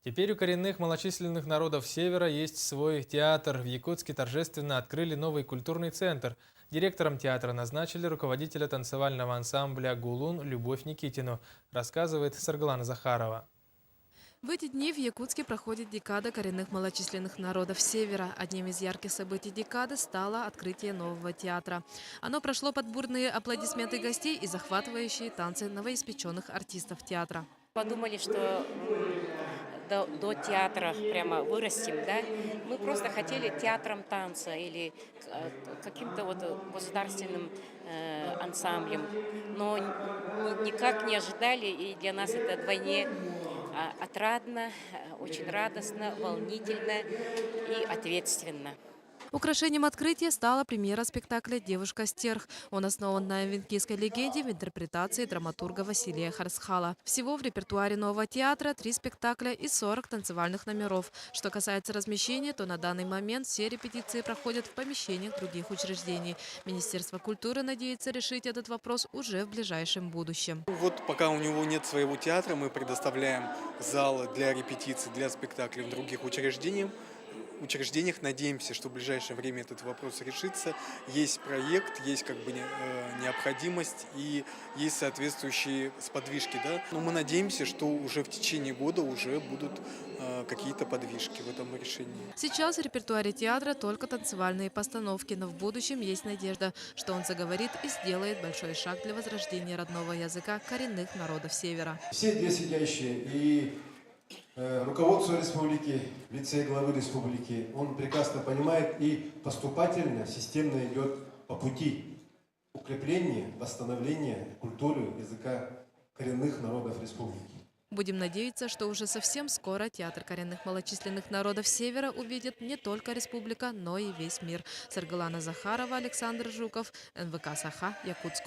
Теперь у коренных малочисленных народов Севера есть свой театр. В Якутске торжественно открыли новый культурный центр. Директором театра назначили руководителя танцевального ансамбля «Гулун» Любовь Никитину, рассказывает Сарглана Захарова. В эти дни в Якутске проходит декада коренных малочисленных народов Севера. Одним из ярких событий декады стало открытие нового театра. Оно прошло под бурные аплодисменты гостей и захватывающие танцы новоиспеченных артистов театра. Подумали, что до театра прямо вырастим, да? Мы просто хотели театром танца или каким-то вот государственным ансамблем, но никак не ожидали, и для нас это вдвойне отрадно, очень радостно, волнительно и ответственно. Украшением открытия стала премьера спектакля «Девушка Стерх». Он основан на венкийской легенде в интерпретации драматурга Василия Харсхала. Всего в репертуаре нового театра 3 спектакля и 40 танцевальных номеров. Что касается размещения, то на данный момент все репетиции проходят в помещениях других учреждений. Министерство культуры надеется решить этот вопрос уже в ближайшем будущем. Вот пока у него нет своего театра, мы предоставляем залы для репетиций, для спектаклей в других учреждениях. Надеемся, что в ближайшее время этот вопрос решится. Есть проект, есть необходимость и есть соответствующие сподвижки. Да? Но мы надеемся, что уже в течение года уже будут какие-то подвижки в этом решении. Сейчас в репертуаре театра только танцевальные постановки, но в будущем есть надежда, что он заговорит и сделает большой шаг для возрождения родного языка коренных народов Севера. Все здесь сидящие и руководство республики, в лице главы республики, он прекрасно понимает и поступательно, системно идет по пути укрепления, восстановления культуры, языка коренных народов республики. Будем надеяться, что уже совсем скоро театр коренных малочисленных народов Севера увидит не только республика, но и весь мир. Сарглана Захарова, Александр Жуков, НВК Саха, Якутск.